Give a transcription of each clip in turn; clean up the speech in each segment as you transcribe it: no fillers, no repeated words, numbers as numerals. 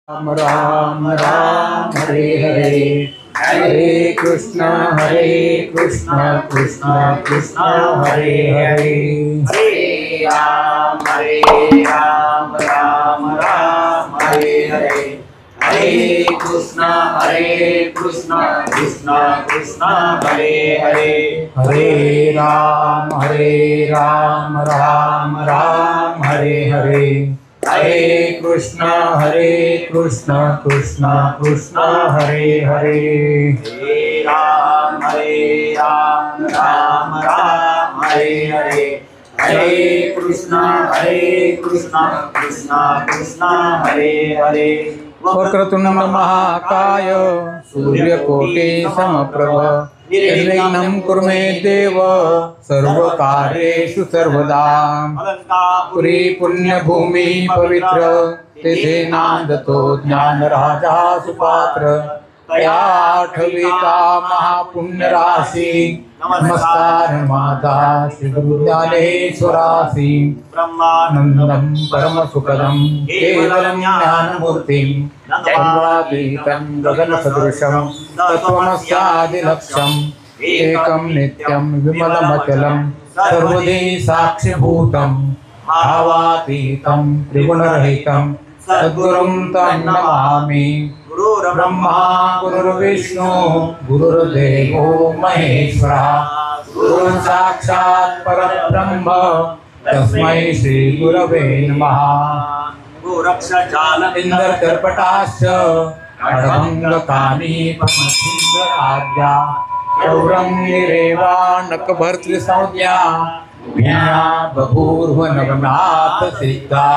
राम राम राम हरे हरे हरे कृष्ण कृष्ण कृष्ण हरे हरे हरे राम राम राम हरे हरे हरे कृष्ण कृष्ण कृष्ण हरे हरे हरे राम राम राम हरे हरे हरे कृष्ण कृष्ण कृष्ण हरे हरे हरे राम राम राम हरे हरे हरे कृष्ण कृष्ण कृष्ण हरे हरे वक्रतुंड महाकाय सूर्यकोटि समप्रभ निर्विघ्नं कुरु मे देव सर्वकार्येषु सर्वदा पुरी पुण्यभूमि पवित्र तेथे नांदतो ज्ञानराजा सुपात्र तया आठविता महापुण्य राशी नमस्कार माता श्री गुरुज्ञानेश्वरासी ब्रह्मानंदं परमसुखदं केवलं ज्ञानमूर्तिं सर्वातीतं गगनसदृशं तत्त्वमस्यादिलक्ष्यम् एकं नित्यं विमलमचलं सर्वदी साक्षिभूतं भावातीतं त्रिगुणरहितं सद्गुरुं तं नमामि गुरुर्ब्रह्मा गुरुर्विष्णु गुरुर्देवो महेश्वरः गुरुः साक्षात् परब्रह्म तस्मै श्री गुरवे नमः इंद्रकर्पटाश्च खड्गङ्गकानि पद्मसिंहराज्ञा चौरङ्गिरेवाणकभर्तृसंज्ञा भिन्ना बभूर्व नवनाथ सिद्धा।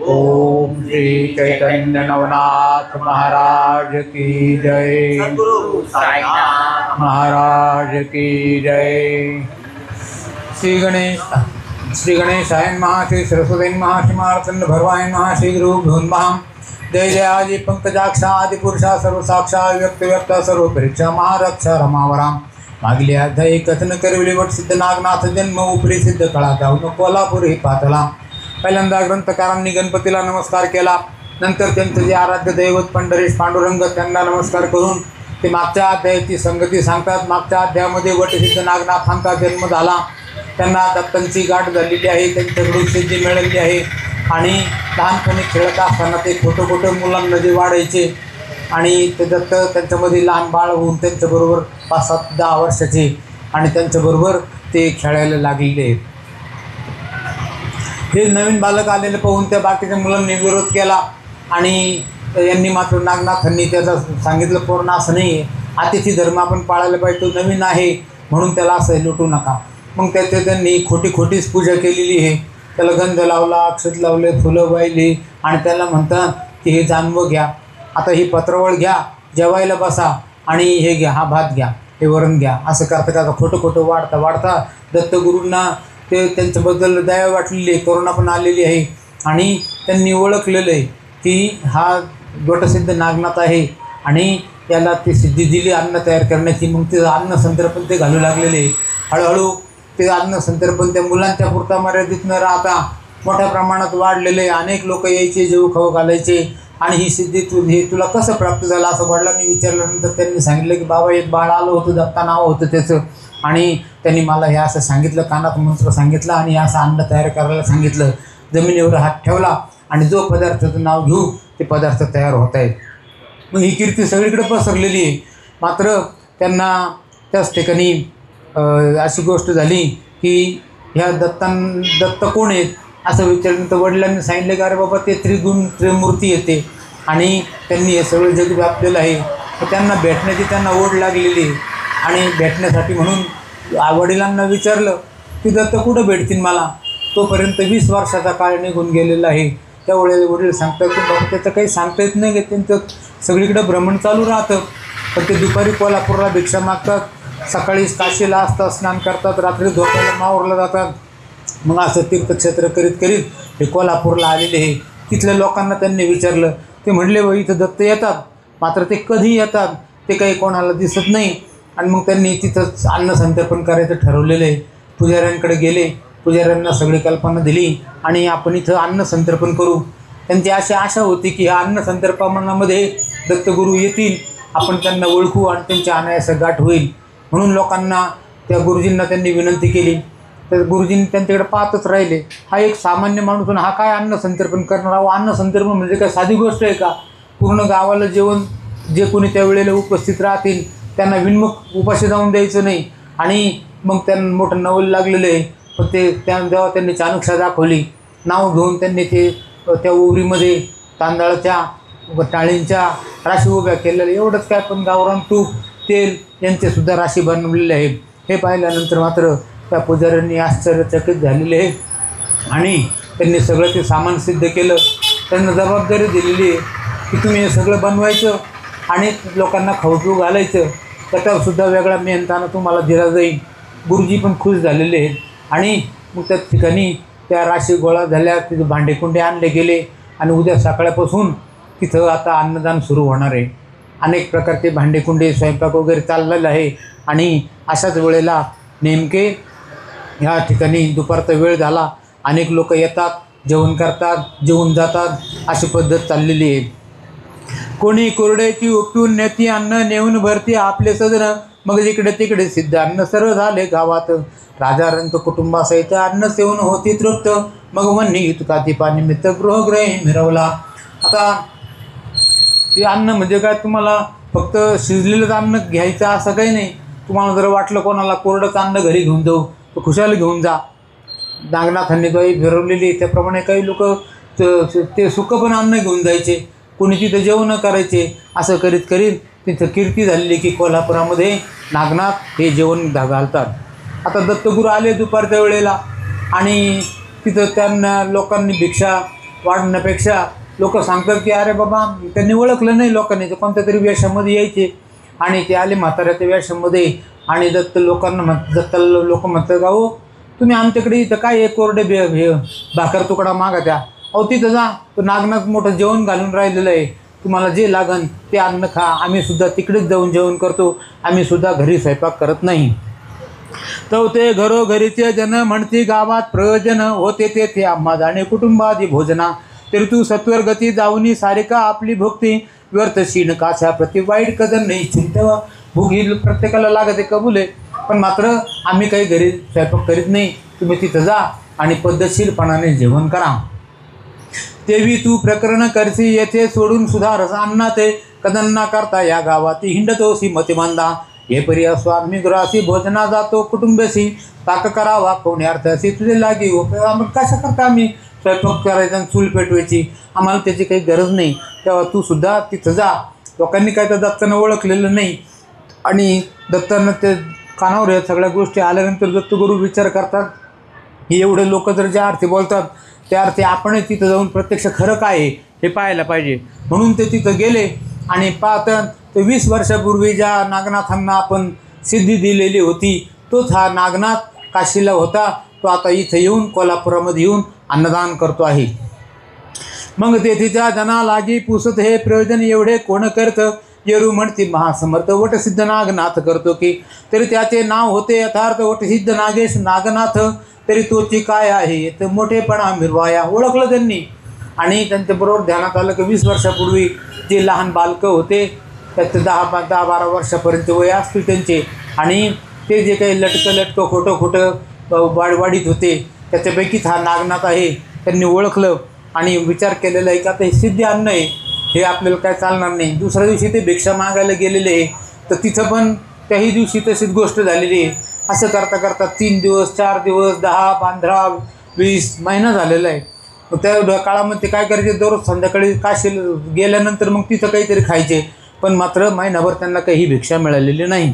ओम श्री चैतन्य नवनाथ महाराज की जय, महाराज की जय। श्री गणेशाय नमः, श्री सरस्वती नमः, श्री मार्तंड भगवान नमः, श्री गुरु भगवान जय जय आदि पंकजाक्ष आदि पुरुषा सर्व साक्षात व्यक्त व्यक्त सर्व परीक्षा महारक्ष रमावराम मागली अध्यायी कथन करविली वट सिद्ध नागनाथ जन्म उपरी सिद्ध कळा जाऊन कोल्हापूर ही पातला। पहिल्यांदा ग्रंथकारांनी गणपतीला नमस्कार केला, नंतर त्यांचं जे आराध्य दैवत पंढरीश पांडुरंग त्यांना नमस्कार करून ते मागच्या अध्यायाची संगती सांगतात। मागच्या अध्यायामध्ये वटसिद्ध नागनाथांचा जन्म झाला, त्यांना दत्तांची गाठ झालेली आहे, त्यांच्याकडून सिद्धी मिळालेली आहे आणि लहानपणी खेळत असताना ते खोटं मुलांना जे वाढायचे आणि ते दत्त त्यांच्यामध्ये लहान बाळ होऊन त्यांच्याबरोबर 5-7-10 वर्षाचे आणि त्यांच्याबरोबर ते खेळायला लागलेले। हे नवीन बालक आलेले पाहून त्या बाकीच्या मुलांनी विरोध केला आणि यांनी मात्र नागनाथांनी त्याचं सांगितलं पूर्ण असं नाही आहे, अतिथी धर्म आपण पाळायला पाहिजे, तो नवीन आहे म्हणून त्याला असं लुटू नका। मग त्यांनी खोटीच पूजा केलेली आहे, त्याला गंध लावला, अक्षत लावले, फुलं वाहिली आणि त्याला म्हणतात की हे जानवं घ्या, आता ही पत्रावळ घ्या, जेवायला बसा आणि हे घ्या, हा भात घ्या, हे वरण घ्या, असं करता खोटं वाढता दत्तगुरूंना ते त्यांच्याबद्दल दया वाटलेली आहे, करुणा पण आलेली आहे आणि त्यांनी ओळखलेलं आहे की हा वटसिद्ध नागनाथ आहे आणि याला ती सिद्धी दिली अन्न तयार करण्याची। मग ते अन्न संतर्पण ते घालू लागलेले। हळूहळू ते अन्न संतर्पण त्या मुलांच्या पुरता मर्यादित न राहता मोठ्या प्रमाणात वाढलेले, अनेक लोक यायचे, जेव खाऊ घालायचे आणि ही सिद्धी हे तुला कसं प्राप्त झालं असं वडिलांनी विचारल्यानंतर त्यांनी सांगितलं की बाबा एक बाळ आलं होतं, दत्ता नाव होतं त्याचं आणि त्यांनी मला हे असं सांगितलं, कानात मंत्र सांगितलं आणि असं अन्न तयार करायला सांगितलं। जमिनीवर हात ठेवला आणि जो पदार्थाचं नाव घेऊ ते पदार्थ तयार होत आहेत। मग ही कीर्ती सगळीकडे पसरलेली आहे। मात्र त्यांना त्याच ठिकाणी अशी गोष्ट झाली की ह्या दत्त कोण आहेत असं विचारल्यानंतर वडिलांनी सांगितलं की अरे बाबा ते त्रिमूर्ती येते आणि त्यांनी हे सगळं जग व्यापलेलं आहे। त्यांना भेटण्याची त्यांना ओढ लागलेली आणि भेटण्यासाठी म्हणून वडिलांना विचारलं की दत्त कुठं भेटतील मला, तोपर्यंत 20 वर्षाचा काळ निघून गेलेला आहे। त्यावेळेला वडील सांगतात की बाबा त्याचं काही सांगता येत नाही की त्यांचं सगळीकडं भ्रमण चालू राहतं, पण ते दुपारी कोल्हापूरला भिक्षा मागतात, सकाळी काशीला असतात, स्नान करतात, रात्री झोपायला मावरला जातात। मग असं तीर्थक्षेत्र करीत हे कोल्हापूरला आलेले आहे। तिथल्या लोकांना त्यांनी विचारलं, ते म्हणले व इथं दत्त येतात, मात्र ते कधी येतात ते काही कोणाला दिसत नाही। आणि मग त्यांनी तिथंच अन्न संतर्पण करायचं ठरवलेलं आहे। पुजाऱ्यांकडे गेले, पुजाऱ्यांना सगळी कल्पना दिली आणि आपण इथं अन्न संतर्पण करू। त्यांची अशी आशा होती की ह्या अन्न संतर्पणामध्ये दत्तगुरू येतील, आपण त्यांना ओळखू आणि त्यांच्या अनायास गाठ होईल. म्हणून लोकांना त्या गुरुजींना त्यांनी विनंती केली. तर गुरुजींनी त्यांच्याकडे पाहतच राहिले. हा एक सामान्य माणूस हा काय अन्न संतर्पण करणार? अन्न संतर्पण म्हणजे काय साधी गोष्ट आहे का? पूर्ण गावाला जेवण जे कोणी त्या वेळेला उपस्थित राहतील त्यांना विनमुख उपाशी जाऊन द्यायचं नाही. आणि मग त्यांना मोठं नवल लागलेलं आहे. पण ते जेव्हा त्यांनी चाणक्य दाखवली, नाव घेऊन त्यांनी ते त्या ओवरीमध्ये तांदळाच्या टाळींच्या राशी उभ्या केलेल्या, एवढंच काय पण गावरान तूप तेल यांचेसुद्धा राशी बनवलेले आहे. हे पाहिल्यानंतर मात्र त्या पुजाऱ्यांनी आश्चर्यचकित झालेले आहे आणि त्यांनी सगळं ते सामान सिद्ध केलं. त्यांना जबाबदारी दिलेली आहे की तुम्ही हे सगळं बनवायचं आणि लोकांना खाऊ घालायचं. त्याच्यावरसुद्धा वेगळा मेहनताना तुम्हाला दिला जाईल. गुरुजी पण खुश झालेले आहेत. आणि मग त्या ठिकाणी त्या राशी गोळा झाल्या, तिथे भांडेकुंडे आणले गेले आणि उद्या सकाळपासून तिथं आता अन्नदान सुरू होणार आहे. अनेक प्रकारचे भांडेकुंडे स्वयंपाक वगैरे चाललेलं आहे. आणि अशाच वेळेला नेमके ह्या ठिकाणी दुपारचा वेळ झाला. अनेक लोक येतात, जेवण करतात, जेवून जातात, अशी पद्धत चाललेली आहे. कोणी कोरड्याची उपटून नेती अन्न नेऊन भरती आपले सदन, मग जिकडे तिकडे सिद्ध अन्न सर्व झाले गावात. राजा रंक कुटुंबासहित अन्न सेवन होती तृप्त, मग म्हणणी तुका निमित्त गृहग्रही मिरवला. आता ते अन्न म्हणजे काय, तुम्हाला फक्त शिजलेलंच अन्न घ्यायचं असं काही नाही. तुम्हाला जर वाटलं कोणाला कोरडंच अन्न घरी घेऊन जाऊ तर खुशाल घेऊन जा. नागनाथांनी द्वाई फिरवलेली त्याप्रमाणे काही लोक ते सुकं पण अन्न घेऊन जायचे, कोणी तिथं जेवण करायचे. असं करीत करीत तिथं कीर्ती झालेली की कोल्हापुरामध्ये नागनाथ हे जेवण घालतात. आता दत्तगुरू आले दुपारच्या वेळेला आणि तिथं त्यांना लोकांनी भिक्षा वाढण्यापेक्षा लोक सांगतात की अरे बाबा, त्यांनी ओळखलं नाही लोकांनी, तर कोणत्या तरी वेशामध्ये यायचे आणि ते आले म्हाताऱ्याच्या वेशामध्ये. आणि दत्त लोक म्हणतात का हो तुम्ही आमच्याकडे इथं काय एक कोरडे भाकर तुकडा मागा त्या. अहो तिथं जा, तो नागनाथ मोठं जेवण घालून राहिलेलं आहे, तुम्हाला जे लागन ते अन्न खा. आम्हीसुद्धा तिकडेच जाऊन जेवण करतो, आम्हीसुद्धा घरी स्वयंपाक करत नाही. तर ते घरोघरीचे जन म्हणती गावात प्रयोजन होते तेथे आम्हा जाणे कुटुंबादी भोजना. तरी तू सत्वर गती जाऊनी सारिका आपली भक्ती व्यर्थ शीण काशा प्रति वाईट कदर नाही. तेव्हा भूक ही प्रत्येकाला लागते, कबूल आहे, पण मात्र आम्ही काही घरी स्वयंपाक करीत नाही. तुम्ही तिथं जा आणि पद्धतशीरपणाने जेवण करा. तेवी तू प्रकरण करसी येथे सोडून सुधारस अन्ना ते कदन न करता या गावात हिंडतोसी मतिमांदा. हे पर्या स्वामी ग्रासी भोजना जातो कुटुंबशी ताक करावा कोणी अर्थाशी तुझे लागी. कशा करता आम्ही स्वयंपाक करायचा आणि चूल पेटवायची, आम्हाला त्याची काही गरज नाही. तेव्हा तू सुद्धा तिथं जा. लोकांनी काय तर दत्तानं ओळखलेलं नाही आणि दत्तानं ते कानावर या सगळ्या गोष्टी आल्यानंतर दत्तगुरू विचार करतात की एवढे लोक जर ज्या अर्थी बोलतात त्या अर्थी आपणही तिथं जाऊन प्रत्यक्ष खरं काय आहे हे पाहायला पाहिजे. म्हणून ते तिथं गेले आणि पाहतात तर 20 वर्षापूर्वी ज्या नागनाथांना आपण सिद्धी दिलेली होती तोच हा नागनाथ काशीला होता. तो आता इथं येऊन कोल्हापुरामध्ये येऊन अन्नदान करतो आहे. मग तेथीच्या जना लागी पुसत हे प्रयोजन एवढे कोण करतं. येरू म्हणती महासमर्थ वटसिद्ध नागनाथ करतो की. तरी त्याचे नाव होते यथार्थ वटसिद्ध नागेश नागनाथ. तरी तोची काय आहे तर मोठेपणा मिरवाया. ओळखलं त्यांनी आणि त्यांच्याबरोबर ध्यानात आलं की 20 वर्षापूर्वी जे लहान बालकं होते त्याचं 10-12 वर्षापर्यंत वय असतील त्यांचे आणि ते जे काही लटकं खोटं वाढीत होते त्याच्यापैकीच हा नागनाथ आहे. त्यांनी ओळखलं आणि विचार केलेला आहे की आता हे सिद्ध अन्न आहे, हे आपल्याला काय चालणार नाही. दुसऱ्या दिवशी ते भिक्षा मागायला गेलेले आहे तर तिथं पण त्याही दिवशी तशीच गोष्ट झालेली आहे. असं करता करता 3 दिवस 4 दिवस 10 15 20 महिना झालेला आहे. त्या काळामध्ये काय करायचे, दररोज संध्याकाळी काशी गेल्यानंतर मग तिथं काहीतरी खायचे, पण मात्र महिनाभर त्यांना काही भिक्षा मिळालेली नाही.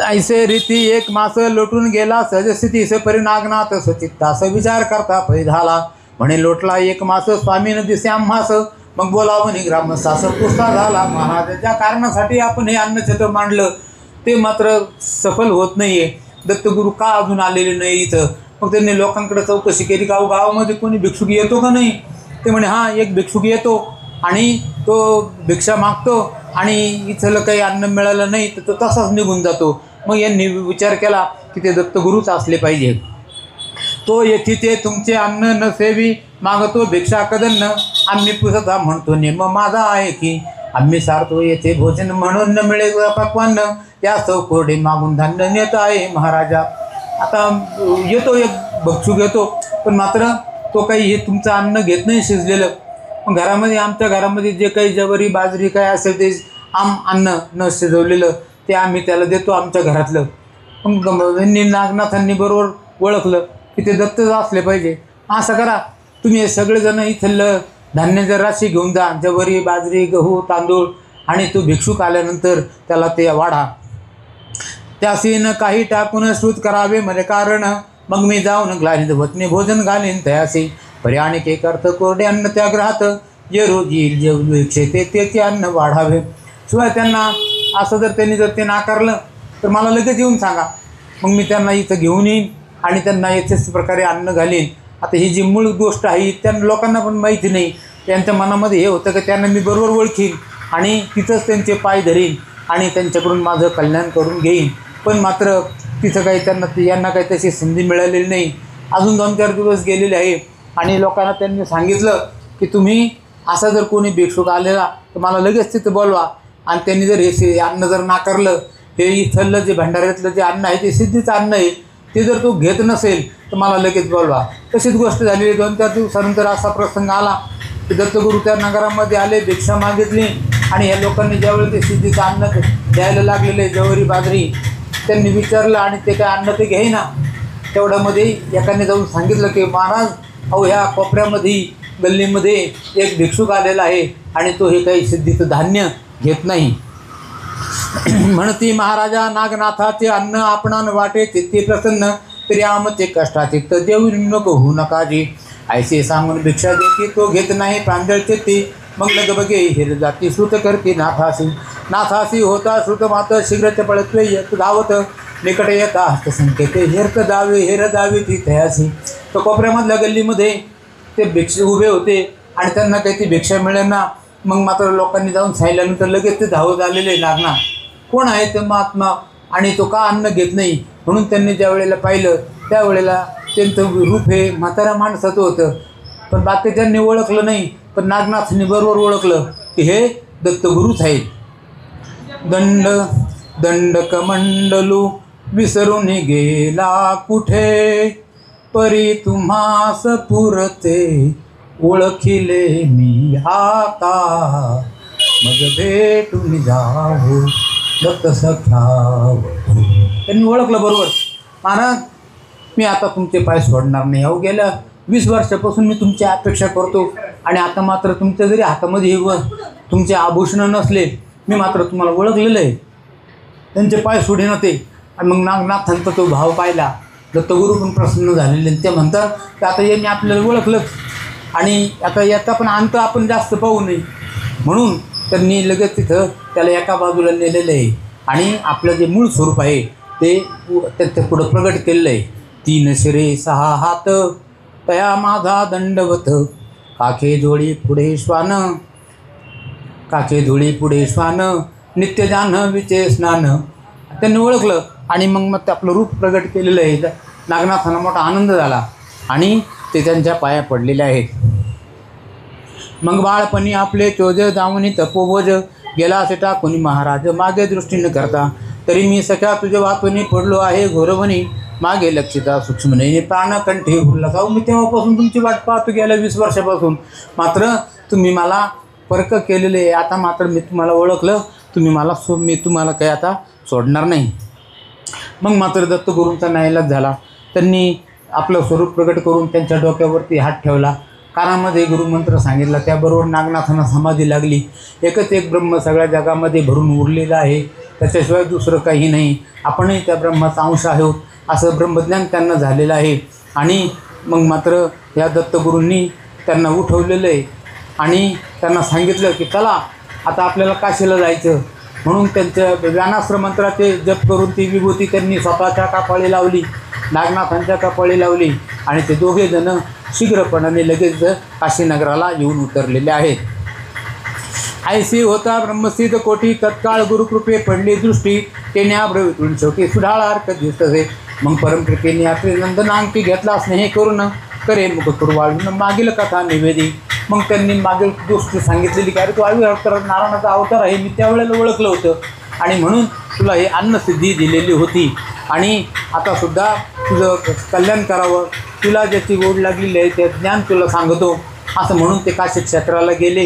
ऐसे रीती 1 मास लोटून गेला सहजस्थिती परी नागनाथ स्वचित्ता. असं विचार करता पै झाला म्हणे लोटला 1 मास स्वामी दिसे आम्हास. मग बोलावं म्हणे ग्रामस्थास पुस्ता झाला महाराज. ज्या कारणासाठी आपण हे अन्नछत्र मांडलं ते मात्र सफल होत नाही आहे. दत्तगुरू का अजून आलेले नाही इथं. मग त्यांनी लोकांकडे चौकशी केली का गावामध्ये कोणी भिक्षुक येतो का नाही. ते म्हणे हां एक भिक्षुक येतो आणि तो भिक्षा मागतो आणि इथलं काही अन्न मिळालं नाही तर तो तसाच निघून जातो. मग यांनी विचार केला की ते दत्तगुरूच असले पाहिजे. तो येथे ते तुमचे अन्न न सेवी मागतो भिक्षा कदन्न आम्ही पुसता म्हणतो नेम माझा आहे की आम्ही सारतो येथे भोजन म्हणून न मिळे पक्वान्न या कोरडे मागून धान्य नेत आहे महाराजा. आता येतो एक भिक्षुक येतो, पण मात्र तो काही हे तुमचं अन्न घेत नाही शिजलेलं. घरामध्ये आमच्या घरामध्ये जे काही ज्वारी बाजरी काय असेल ते अन्न न शिजवलेलं ते आम्ही त्याला देतो आमच्या घरातलं. मग नागनाथांनी बरोबर ओळखलं की ते दत्तच असले पाहिजे. असं करा, तुम्ही हे सगळेजण इथलं धान्याच्या राशी घेऊन जा, ज्वारी बाजरी गहू तांदूळ, आणि तो भिक्षुक आल्यानंतर त्याला ते वाढा. त्यासी न काही टाकून श्रुत करावे मरे कारण मग मी जाऊन ग्लानीत वतने भोजन घालीन तयासी परी आणि एक अर्थ कोरडे अन्न त्या ग्रहात जे रोज येईल जे इच्छे ते अन्न वाढावे. शिवाय त्यांना असं जर ते नाकारलं तर मला लगेच येऊन सांगा, मग मी त्यांना इथं घेऊन येईन आणि त्यांना याच्याच प्रकारे अन्न घालीन. आता ही जी मूळ गोष्ट आहे त्या लोकांना पण माहिती नाही. त्यांच्या मनामध्ये हे होतं की त्यांना मी बरोबर ओळखीन आणि तिथंच त्यांचे पाय धरीन आणि त्यांच्याकडून माझं कल्याण करून घेईन. पण मात्र तिथं काही यांना काही तशी संधी मिळालेली नाही. अजून 2-4 दिवस गेलेले आहे आणि लोकांना त्यांनी सांगितलं की तुम्ही असा जर कोणी भिक्षुक आलेला तर मला लगेच तिथं बोलवा, आणि त्यांनी जर हे अन्न जर नाकारलं, हे इथलं जे भंडाऱ्यातलं जे अन्न आहे ते सिद्धीचं अन्न आहे, ते जर तो घेत नसेल तर मला लगेच बोलवा. तशीच गोष्ट झाली. 2-4 दिवसानंतर असा प्रसंग आला की दत्तगुरू त्या नगरामध्ये आले, भिक्षा मागितली, आणि ह्या लोकांनी ज्यावेळी ते सिद्धीचं अन्न द्यायला लागलेले ज्वारी बाजरी त्यांनी विचारलं आणि ते काय अन्न ते घेईना. तेवढ्यामध्ये एकाने जाऊन सांगितलं की महाराज, अहो ह्या कोपऱ्यामध्ये गल्लीमध्ये एक भिक्षुक आलेला आहे आणि तो हे काही सिद्धीचं धान्य घेत नाही. म्हणती महाराजा नागनाथाचे अन्न आपणान वाटे ते प्रसन्न तरी आमचे कष्टाचे तर देऊ नको होऊ नकाजी ऐसे सांगून भिक्षा देते तो घेत नाही प्रांजळचे ते मग लग बघे हिर जाती श्रुत करते नाथासी होता श्रुत मात शीघ्रच पळत्वे येत धावत निकट येता हस्तसंकेते हिरक दावे हिर दावे ती थयासी. तर कोपऱ्यामधल्या गल्लीमध्ये ते भिक्षा उभे होते आणि त्यांना काही ती भिक्षा मिळेना. मग मात्र लोकांनी जाऊन सांगितल्यानंतर लगेच ते धावत आलेले नागनाथ कोण आहे ते महात्मा आणि तो का अन्न घेत नाही, म्हणून त्यांनी ज्या वेळेला पाहिलं त्यावेळेला त्यांचं रूप हे म्हाताऱ्या माणसाचं होतं. पण बाकीच्यांनी ओळखलं नाही, पण नागनाथांनी बरोबर ओळखलं की हे दत्तगुरूच आहेत. दंड दंडकमंडलू विसरून गेला कुठे परी तुम्हास पुरते ओळखिले मी आता मग भेटून जाऊ दत्त सख्या. त्यांनी ओळखलं बरोबर, महाराज मी आता तुमचे पाय सोडणार नाही. अहो गेल्या 20 वर्षापासून मी तुमची अपेक्षा करतो आणि आता मात्र तुमच्या जरी हातामध्ये तुमचे आभूषणं नसले मी मात्र तुम्हाला ओळखलेलं आहे. त्यांचे पाय सोडे नव्हते. आणि मग नागनाथांचा तो भाव पाहिला. दत्तगुरू पण प्रसन्न झालेले. ते म्हणतात की आता यांनी आपल्याला ओळखलंच आणि आता याचा पण अंत आपण जास्त पाहू नये, म्हणून त्यांनी लगेच तिथं त्याला एका बाजूला नेलेलं आहे आणि आपलं जे मूळ स्वरूप आहे ते त्याच्या पुढं प्रगट केलेलं आहे. 3 शिरे 6 हात तया माझा दंडवत काखे जोडी पुढे श्वान काखे धुळी पुढे श्वान नित्य जान्हवीचे स्नान. त्यांनी ओळखलं आणि मग ते आपलं रूप प्रगट केलेलं आहे. नागनाथांना मोठा आनंद झाला आणि ते त्यांच्या पाया पडलेले आहेत. मग बाळपणी आपले चोज दावणी तपोभोज गेला असे टाकून महाराज मागे दृष्टी न करता तरी मी सख्या तुझ्या वातून पडलो आहे घोरवणी मागे लक्षिता सूक्ष्म नाही प्राणकंठी उरला जाऊ. मी तेव्हापासून तुमची वाट पाहतो गेल्या 20 वर्षापासून, मात्र तुम्ही मला परक केलेले आहे. आता मात्र मी तुम्हाला ओळखलं, मी तुम्हाला काही आता सोडणार नाही. मग मात्र दत्तगुरूंचा नाईलाज झाला. त्यांनी आपलं स्वरूप प्रकट करून त्यांच्या डोक्यावरती हात ठेवला, कानामध्ये गुरुमंत्र सांगितला. त्याबरोबर नागनाथांना समाधी लागली. एकच एक ब्रह्म सगळ्या जगामध्ये भरून उरलेला आहे, त्याच्याशिवाय दुसरं काही नाही. आपणही त्या ब्रह्माचा अंश आहोत असं ब्रह्मज्ञान त्यांना झालेलं आहे. आणि मग मात्र या दत्तगुरूंनी त्यांना उठवलेलं आहे आणि त्यांना सांगितलं की चला आता आपल्याला काशीला जायचं. म्हणून त्यांच्या व्यानास्त्र मंत्राचे जप करून ती विभूती त्यांनी स्वतःच्या कपाळी लावली, नागनाथांच्या कपाळी लावली आणि ते दोघे जण शीघ्रपणाने लगेच काशीनगराला येऊन उतरलेले आहेत. ऐसी होता ब्रह्मसिद्ध कोटी तत्काळ गुरुकृपे पडली दृष्टी तेने आब्रवितून शेवटी सुढाळा अर्थ दिसतसे. मग परमकृपेने आपले नंदनांकी घेतला स्नेह करून करे मुख करू वाळून मागील कथा निवेदी. मग त्यांनी मागील गोष्ट सांगितलेली की अरे तू आवी अवतार नारायणाचा अवतार आहे, मी त्यावेळेला ओळखलं होतं आणि म्हणून तुला हे अन्नसिद्धी दिलेली होती आणि आता सुद्धा तुझं कल्याण करावं, तुला ज्याची गोड लागलेली आहे ते ज्ञान तुला सांगतो असं म्हणून ते काशी क्षेत्राला गेले.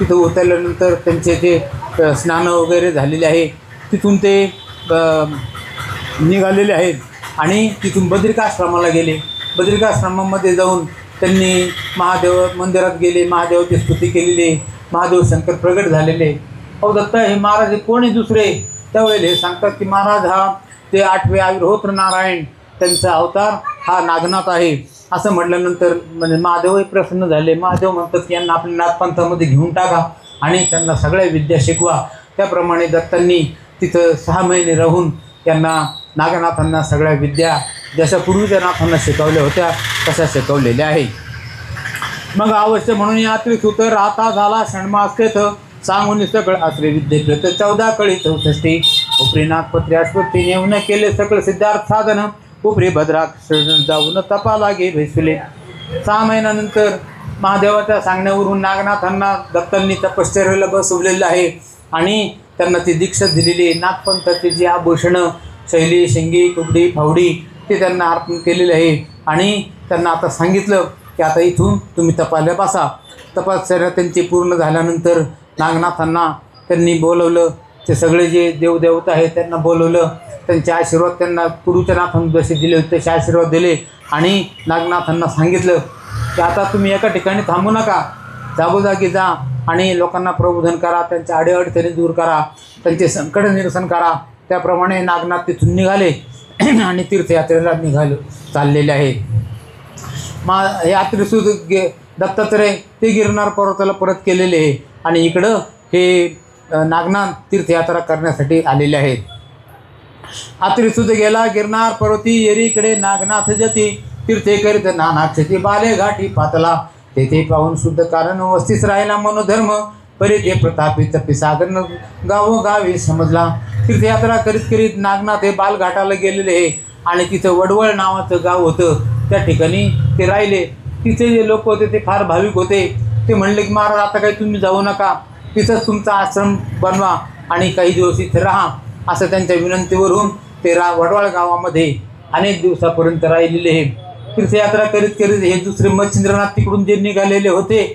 तिथं उतरल्यानंतर त्यांचे ते स्नान वगैरे झालेले आहे. तिथून ते निघालेले आहेत आणि तिथून बद्रिकाश्रमाला गेले. बद्रिकाश्रमामध्ये जाऊन त्यांनी महादेव मंदिरात गेले, महादेवाची स्तुती केलेली आहे. महादेव शंकर प्रगट झालेले. अहो दत्ता हे महाराज हे कोणी दुसरे? त्यावेळेला हे सांगतात की महाराज हा ते 8वे आविर्होत्र नारायण त्यांचा अवतार हा नागनाथ आहे. असं म्हटल्यानंतर म्हणजे महादेवही प्रसन्न झाले. महादेव म्हणतात की यांना आपल्या नागपंथामध्ये घेऊन टाका आणि त्यांना सगळ्या विद्या शिकवा. त्याप्रमाणे दत्तांनी तिथं 6 महिने राहून त्यांना नागनाथांना सगळ्या विद्या जशा पूर्वीच्या नाथांना शिकवल्या होत्या तशा शिकवलेल्या आहे. मग अवश्य म्हणून या त्रिसूत राहता झाला षण्मास्तेथ सांगून सकळ आश्रे विद्येकृत 14 कळी 64 उपरी नागपत्री अश्वती नेऊन केले सकळ सिद्धार्थ साधन उपरी भद्राक्ष जाऊन तपा लागे भैसले. 6 महिन्यानंतर महादेवाच्या सांगण्यावरून नागनाथांना दत्तांनी तपश्चर्याला बसवलेलं आहे आणि त्यांना ती दीक्षा दिलेली आहे. नागपंथाची जी आभूषणं शैली शिंगी कुबडी फावडी ते त्यांना अर्पण केलेले आहे आणि त्यांना आता सांगितलं की आता इथून तुम्ही तपाला बसा. तपश्चर्या त्यांची पूर्ण झाल्यानंतर नागनाथांना त्यांनी बोलवलं. ते सगळे जे देवदेवता आहेत त्यांना बोलवलं. त्यांचे आशीर्वाद त्यांना पूर्वीच्या नाथांनी जसे दिले होते तसे आशीर्वाद दिले आणि नागनाथांना सांगितलं की आता तुम्ही एका ठिकाणी थांबू नका, जागोजागी जा आणि लोकांना प्रबोधन करा, त्यांच्या अडीअडचणी दूर करा, त्यांचे संकट निरसन करा. त्याप्रमाणे नागनाथ तिथून निघाले आणि तीर्थयात्रेला चाललेले आहेत. यात्रेसूत दत्तात्रय ते गिरनार पर्वताला परत केलेले आहे आणि इकडं हे नागनाथ तीर्थयात्रा करण्यासाठी आलेले आहेत. आत्रेसूत गेला गिरनार पर्वती येरीकडे नागनाथ जती तीर्थे करीत नानाक्षती बाले घाटी पातला तेथे पाहून शुद्ध कारण वस्तीस राहिला मनोधर्म परिते प्रतापी तपी सागर गावोगावी समजला. तीर्थयात्रा करीत करीत नागनाथ हे बालघाटाला गेलेले आहे आणि तिथं वडवळ नावाचं गाव होतं. त्या ठिकाणी ते राहिले. तिथे जे लोक होते ते फार भाविक होते. ते म्हणले की महाराज आता काही तुम्ही जाऊ नका, तिथंच तुमचा आश्रम बनवा आणि काही दिवस इथे राहा. असं त्यांच्या विनंतीवरून ते वडवळ गावामध्ये अनेक दिवसापर्यंत राहिलेले आहे. तीर्थयात्रा करीत करीत हे दुसरे मच्छिंद्रनाथ तिकडून जे निघालेले होते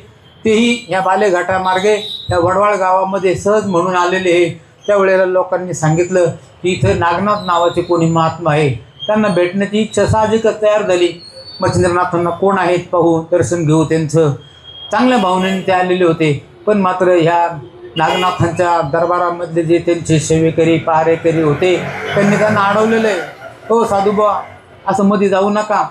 तेही ह्या बालेघाटामार्गे या वडवळ गावामध्ये सहज म्हणून आलेले आहे. त्यावेळेला लोकांनी सांगितलं की इथं नागनाथ नावाचे कोणी महात्मा आहे. त्यांना भेटण्याची इच्छा साहजिकच तयार झाली. मच्छिंद्रनाथांना कोण आहेत पाहू, दर्शन घेऊ त्यांचं. चांगल्या भावनेने ते आलेले होते. पण मात्र ह्या नागनाथांच्या दरबारामधले जे त्यांचे सेवेकरी पहारेकरी होते त्यांनी त्यांना अडवलेलं आहे. हो साधूबा असं मध्ये जाऊ नका.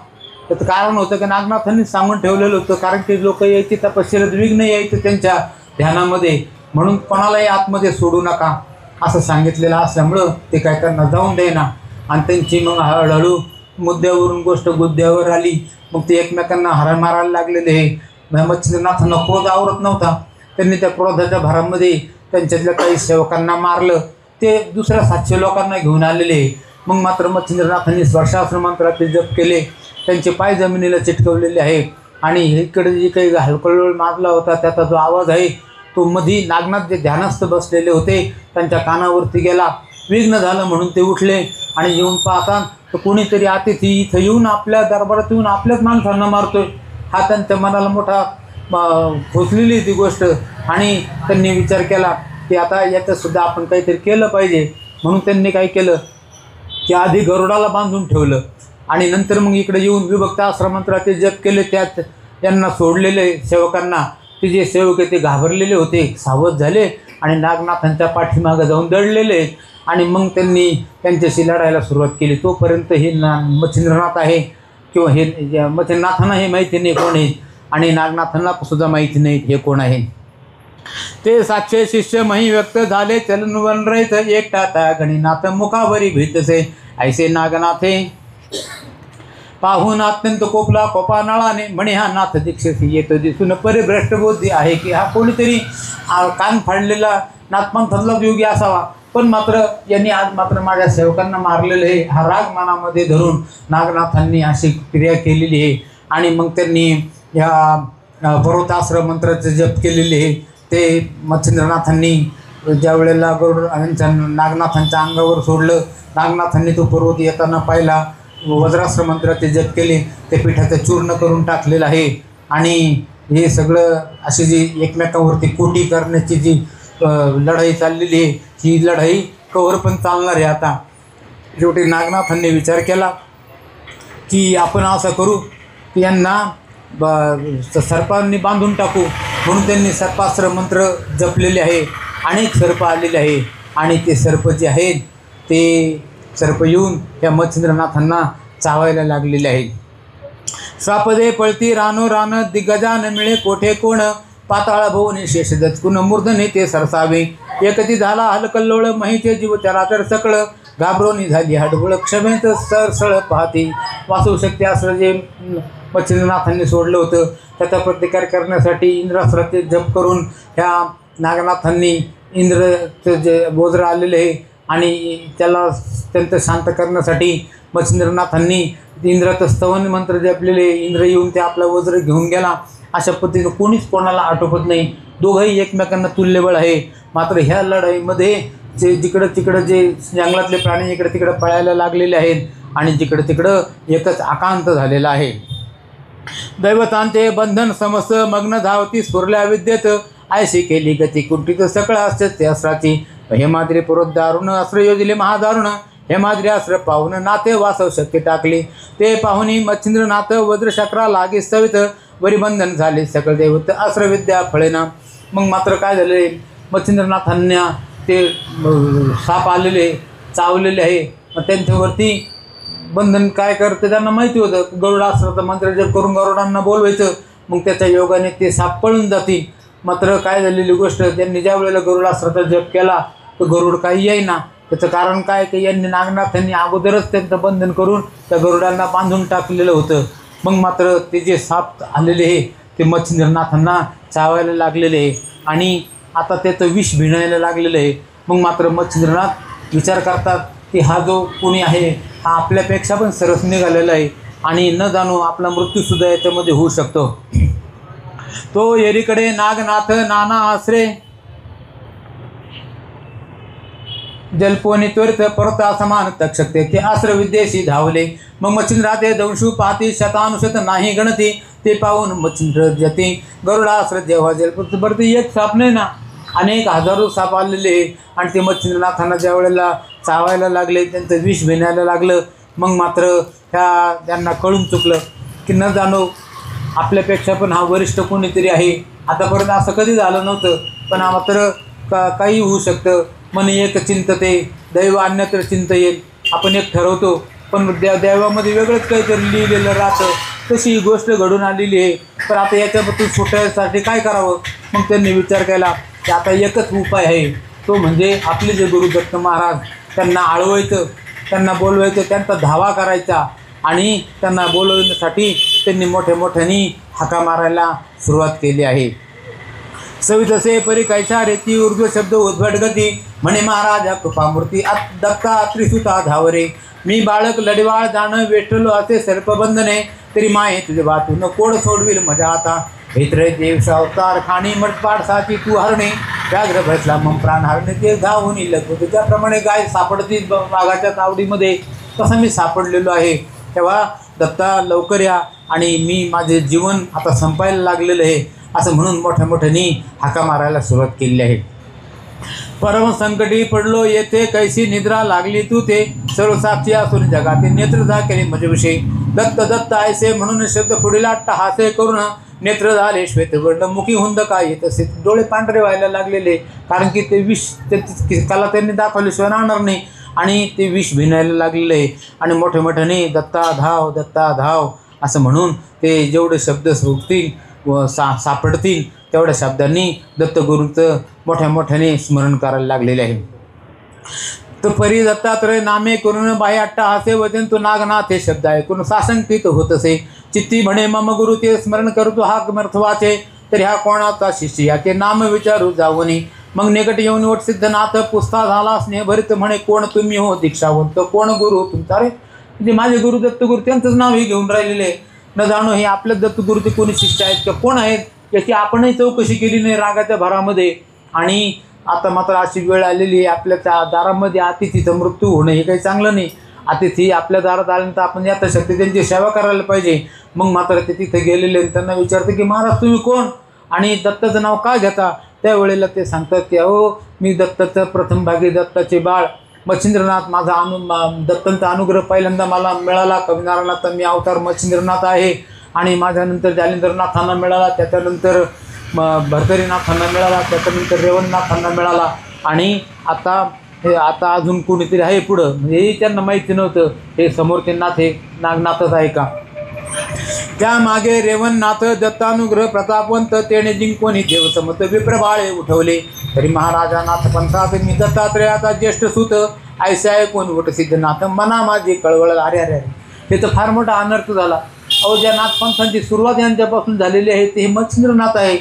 त्याचं कारण होतं की नागनाथांनी सांगून ठेवलेलं होतं, कारण की लोक यायची तपश्चर्यात विघ्न यायचं त्यांच्या ध्यानामध्ये, म्हणून कोणालाही आतमध्ये सोडू नका असं सांगितलेलं असल्यामुळं ते काय त्यांना जाऊन देईना. आणि त्यांची मग हळूहळू मुद्द्यावरून गोष्ट गुद्द्यावर आली. मग ते एकमेकांना हार मारायला लागलेले आहे. मच्छिंद्रनाथांना क्रोध आवरत नव्हता. त्यांनी त्या क्रोधाच्या भरामध्ये त्यांच्यातल्या काही सेवकांना मारलं. ते दुसऱ्या 700 लोकांना घेऊन आलेले आहे. मग मात्र मच्छिंद्रनाथांनी स्पर्शास्त्र मंत्राचे जप केले. त्यांचे पाय जमिनीला चिटकवलेले आहे आणि इकडे जे काही हलकल्लोळ मारला होता त्याचा जो आवाज आहे तो मधी नागनाथ जे ध्यानस्थ बसलेले होते त्यांच्या कानावरती गेला. विघ्न झालं म्हणून ते उठले आणि येऊन पाहतात तर कोणीतरी अतिथी इथं येऊन आपल्या दरबारात येऊन आपल्याच माणसांना मारतोय. हा त्यांच्या मनाला मोठा खोचलेली ती गोष्ट आणि त्यांनी विचार केला की आता याच्यातसुद्धा आपण काहीतरी केलं पाहिजे. म्हणून त्यांनी काय केलं की आधी गरुडाला बांधून ठेवलं आणि नंतर मग इकडे येऊन विभक्त आश्रमंत्राचे जप केले. त्यात यांना सोडलेले सेवकांना, ते जे सेवक ते घाबरलेले होते, सावध झाले आणि नागनाथांच्या पाठीमागं जाऊन दडलेले आणि मग त्यांनी त्यांच्याशी लढायला सुरुवात केली. तोपर्यंत हे मच्छिंद्रनाथ आहे किंवा हे मच्छिंद्रनाथांना हे माहिती नाही कोण आहे आणि नागनाथांना सुद्धा माहिती नाही हे कोण आहे. ते 700 शिष्य मही व्यक्त झाले चलन रहित एकटा गणिनाथ मुखावरी भीतसे ऐसे नागनाथे पाहून अत्यंत कोपला कोपा नळाने म्हणे हा नाथ दीक्षित येतो दिसून परिभ्रष्ट बुद्धी आहे की हा कोणीतरी कान फाडलेला नाथपंथातला योगी असावा. पण मात्र यांनी आज मात्र माझ्या सेवकांना मारलेलं आहे. हा राग मनामध्ये धरून नागनाथांनी अशी क्रिया केलेली आहे आणि मग त्यांनी ह्या पर्वताश्रम मंत्राचे जप केलेले आहे. ते मच्छिंद्रनाथांनी ज्या वेळेला गरुड यांच्या नागनाथांच्या अंगावर सोडलं, नागनाथांनी तो पर्वत येताना पाहिला, वज्राश्रम मंत्राचे जप केले, ते पिठाचं चूर्ण करून टाकलेलं आहे. आणि हे सगळं अशी जी एकमेकांवरती कोटी करण्याची जी लढाई चाललेली आहे, ही लढाई कवर पण चालणार आहे. आता शेवटी नागनाथांनी विचार केला की आपण असं करू की यांना सर्पांनी बांधून टाकू, म्हणून त्यांनी सर्पास्त्र मंत्र जपलेले आहे. अनेक सर्प आलेले आहे आणि ते सर्प जे आहेत ते सर्प येऊन त्या मच्छिंद्रनाथांना चावायला लागलेले आहेत. सापदे पळती रानो रान दिग्गजान मिळे कोठे कोण, पाताळ भुवनी शेष दचकून मूर्धने ते सरसावे. एकती झाला हलकल्लोळ महीचे जीव त्याला तर सकळ, घाबरोनी झाली हडबुळ क्षमेत सरसळ पाहते. वाचू शकते असं जे मच्छिंद्रनाथांनी सोडलं होतं त्याचा प्रतिकार करण्यासाठी इंद्रास्त्राचे जप करून ह्या नागनाथांनी इंद्रचं जे वज्र आलेलं आहे आणि त्याला त्यांचं शांत करण्यासाठी मच्छिंद्रनाथांनी इंद्राचं स्तवन मंत्र जपलेले. इंद्र येऊन ते आपला वज्र घेऊन गेला. अशा पद्धतीनं कोणीच कोणाला आटोपत नाही, दोघंही एकमेकांना तुल्यबळ आहे. मात्र ह्या लढाईमध्ये जे जिकडं तिकडं जे जंगलातले प्राणी इकडं तिकडं पळायला लागलेले आहेत आणि जिकडं तिकडं एकच आकांत झालेला आहे. दैवतांचे बंधन समस्त मग्न धावती स्फुरल्या विद्येत, आयशी केली गती कुंठित सकळ असते ते अस्त्राची. हेमाद्री पुरत दारुण अस्त्र योजले महादारुण, हेमाद्री अस्त्र पाहून नाते वासव शक्य टाकले. ते पाहुनी मच्छिंद्रनाथ वज्रशक्रा लागे सवित, वरी बंधन झाले सकळ दैवत अस्त्रविद्या फळेना. मग मात्र काय झाले, मच्छिंद्रनाथांना ते साप आलेले चावलेले आहे. मग त्यांच्यावरती बंधन काय करते त्यांना माहिती होतं. गरुडास्त्राचं मंत्र जप करून गरुडांना बोलवायचं, मग त्याच्या योगाने ते साप पळून जातील. मात्र काय झालेली गोष्ट, त्यांनी ज्या वेळेला गरुडास्त्राचा जप केला तर गरुड काही येईना. त्याचं कारण काय की यांनी नागनाथांनी अगोदरच त्यांचं बंधन करून त्या गरुडांना बांधून टाकलेलं होतं. मग मात्र ते जे साप आलेले आहे ते मच्छिंद्रनाथांना चावायला लागलेले आहे आणि आता त्याचं विष भिणायला लागलेलं आहे. मग मात्र मच्छिंद्रनाथ विचार करतात की हा जो कोणी आहे हा आपल्यापेक्षा पण सरस निघालेला आहे आणि न जाणू आपला मृत्यूसुद्धा याच्यामध्ये होऊ शकतो. तो येरीकडे नागनाथ नाना आश्रे, जलपोनी त्वरित परत असमान तक्षकते. ते अस्त्रविद्येशी धावले. मग मच्छिंद्राते दंशू पाहती शतानुशत नाही गणती, ते पाहून मच्छिंद्र जती गरुडास्त्र जेव्हा जलपत भरती. एक साप नाही ना, अनेक हजारो साप आलेले आणि ते मच्छिंद्रनाथांना ज्या वेळेला चावायला लागले, त्यांचं विष भिनायला लागलं. मग मात्र त्यांना कळून चुकलं की न जाणो आपल्यापेक्षा पण हा वरिष्ठ कोणीतरी आहे. आतापर्यंत असं कधी झालं नव्हतं, पण मात्र काही होऊ शकतं. मन एक चिंतते दैव अन्यत्र चिंतयेल. आपण एक ठरवतो पण दैवामध्ये वेगळंच काहीतरी लिहिलेलं राहतं. तशी ही गोष्ट घडून आलेली आहे. तर आता याच्याबद्दल सुटायसाठी काय करावं. मग त्यांनी विचार केला की आता एकच उपाय आहे, तो म्हणजे आपले जे गुरु दत्त महाराज त्यांना आळवायचं, त्यांना बोलवायचं, त्यांचा धावा करायचा आणि त्यांना बोलवण्यासाठी त्यांनी मोठ्याने हाका मारायला सुरुवात केली आहे. सवितसे परी कैसा रेती ऊर्ध्व शब्द उद्भट गती, म्हणे महाराजा कृपामूर्ती दत्ता त्रिसुता धावरे. मी बाळक लढवाळ जाणं वेठलो असे सर्पबंधने, तरी माये तुझे वाटून कोड सोडविल मजा आता. हेत्र देव अवतार खाणी मटपाट साची तू हरणे, व्याघ्र भसला मग प्राण हरणे ते धावून लगत. ज्याप्रमाणे गाय सापडती वाघाच्या तावडीमध्ये तसं मी सापडलेलो आहे. तेव्हा दत्ता लवकर या आणि मी माझे जीवन आता संपायला लागलेलं आहे असं म्हणून मोठ्याने हाका मारायला सुरुवात केली आहे. परम संकटी पडलो येथे कैसी निद्रा लागली तू ते, सर्वसाक्षी असून जगाते नेत्र जा केले माझ्याविषयी. दत्त दत्त ऐसे म्हणून शब्द पुढील हासे करून, नेत्र झाले श्वेतवर्ण मुखी हुंद काय येत असे. डोळे पांढरे व्हायला लागलेले, कारण की ते विष कला त्यांनी दाखवल्याशिवाय राहणार नाही आणि ते विष भिनायला लागलेलं आहे. आणि मोठ्याने दत्ता धाव असं म्हणून ते जेवढे शब्द सुटतील व सापडतील तेवढ्या शब्दांनी दत्तगुरूंचं मोठ्याने स्मरण करायला लागलेले आहे. तर परी दत्तात्रय नामे करून बाई अट्टहासे वचन तो नागनाथ हे शब्द ऐकून साशंकित होत असे. चित्ती म्हणे मम गुरु ते स्मरण करतो हा मर्थवाचे, तरी हा कोणाचा शिष्य याचे नाम विचारू जावनी. मग निकट येऊन वट सिद्धनाथ पुस्ता झाला स्नेह भरित म्हणे कोण तुम्ही हो दीक्षावंत, कोण गुरु तुमचा रे. म्हणजे माझे गुरु दत्तगुरू त्यांचंच नाव हे घेऊन राहिलेले. न जाणो हे आपल्या दत्तगुरूचे कोणी शिष्य आहेत का कोण आहेत याची आपणही चौकशी केली नाही रागाच्या भरामध्ये. आणि आता मात्र अशी वेळ आलेली आहे आपल्या त्या दारामध्ये अतिथीचा मृत्यू होणं हे काही चांगलं नाही. अतिथी आपल्या दारात आल्यानंतर आपण यथाशक्ती त्यांची सेवा करायला पाहिजे. मग मात्र ते तिथे गेलेले त्यांना विचारते की महाराज तुम्ही कोण आणि दत्ताचं नाव का घेता. त्यावेळेला ते सांगतात की अहो मी दत्ताचं प्रथम भागी दत्ताचे बाळ मच्छिंद्रनाथ माझा दत्तांचा अनुग्रह पहिल्यांदा मला मिळाला. कविनारायणाचा मी अवतार मच्छिंद्रनाथ आहे आणि माझ्यानंतर जालिंद्रनाथांना मिळाला, त्याच्यानंतर भरतरीनाथांना मिळाला, त्याच्यानंतर रेवणनाथांना मिळाला आणि आता अजून कोणीतरी आहे पुढं म्हणजे हे त्यांना माहिती नव्हतं. हे समोरचे नाथ हे नागनाथच आहे का. त्यामागे रेवणनाथ दत्तानुग्रह प्रतापवंत तेणे जिंकोनी देव समत विप्रबाळे उठवले. तरी महाराजा नाथ पंथात मी दत्तात्रयाचा ज्येष्ठ सुत ऐसे ऐकून उठ सिद्धनाथ मना माझी कळवळ. अरे अरे अरे हे तर फार मोठा अनर्थ झाला. अहो ज्या नाथपंथांची सुरुवात यांच्यापासून झालेली आहे ते हे मच्छिंद्रनाथ आहे.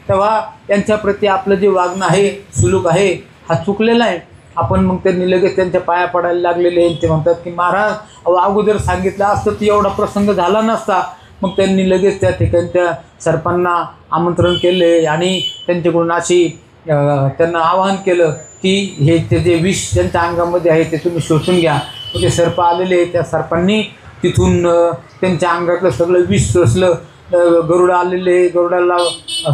तेव्हा त्यांच्याप्रती आपलं जे वागणं आहे सुलूक आहे हा चुकलेला आहे. आपण मग त्यांनी लगेच त्यांच्या पाया पडायला लागलेले आहेत. ते म्हणतात की महाराज अगोदर सांगितलं असतं तर एवढा प्रसंग झाला नसता. मग त्यांनी लगेच त्या ठिकाणी त्या सर्पांना आमंत्रण केले आणि त्यांच्याकडून अशी त्यांना आवाहन केलं की हे ते जे विष त्यांच्या अंगामध्ये आहे ते तुम्ही शोषून घ्या. ते सर्प आलेले त्या सर्पांनी तिथून त्यांच्या अंगातलं सगळं विष शोषलं. गरुड आलेले गरुडाला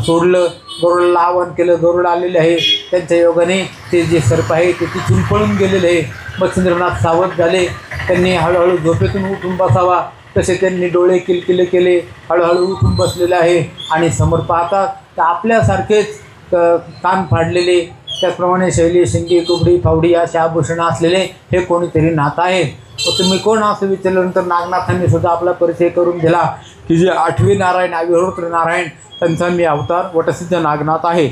सोडलं, गरुडाला आवाहन केलं, गरुड आलेले आहे. त्यांच्या योगाने ते जे सर्प आहे ते तिथून पळून गेलेले आहे. मच्छिंद्रनाथ सावध झाले. त्यांनी हळूहळू झोपेतून उठून बसावा तसे त्यांनी डोळे किलकिले केले. हळूहळू उठून बसलेले आहे आणि समोर पाहतात तर आपल्यासारखेच कान फाडलेले त्याचप्रमाणे शैली शिंगी कुबडी फावडी असे आभूषणं असलेले हे कोणीतरी नाथ आहेत. व तुम्ही कोण असं विचारल्यानंतर नागनाथांनी सुद्धा आपला परिचय करून दिला की जे 8वे नारायण अविहोत्र नारायण त्यांचा मी अवतार वटसिद्ध नागनाथ आहे.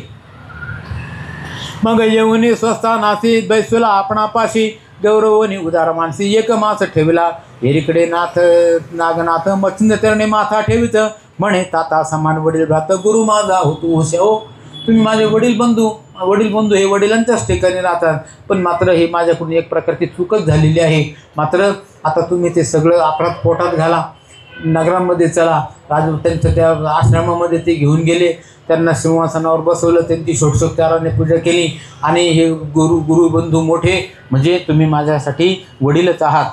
मग येऊनी स्वस्थानासी बैसुला आपणापाशी गौरवनी उदार मानसी एक मास ठेविला. हेरीकडे नाथ नागनाथ मच्छिंद्र तेरणे माथा ठेवित म्हणे ताता समान वडील भ्रात गुरु माझा होतो हुशे. हो तुम्ही माझे वडील बंधू हे वडिलांच्याच ठिकाणी राहतात. पण मात्र हे माझ्याकडून एक प्रकारची चूकच झालेली आहे. मात्र आता तुम्ही ते सगळं अपराध पोटात घाला, नगरामध्ये चला. त्यांच्या त्या आश्रमामध्ये ते घेऊन गेले. त्यांना सिंहासनावर बसवलं, त्यांची षोडशोपचाराने पूजा केली आणि हे गुरुबंधू मोठे म्हणजे तुम्ही माझ्यासाठी वडीलच आहात.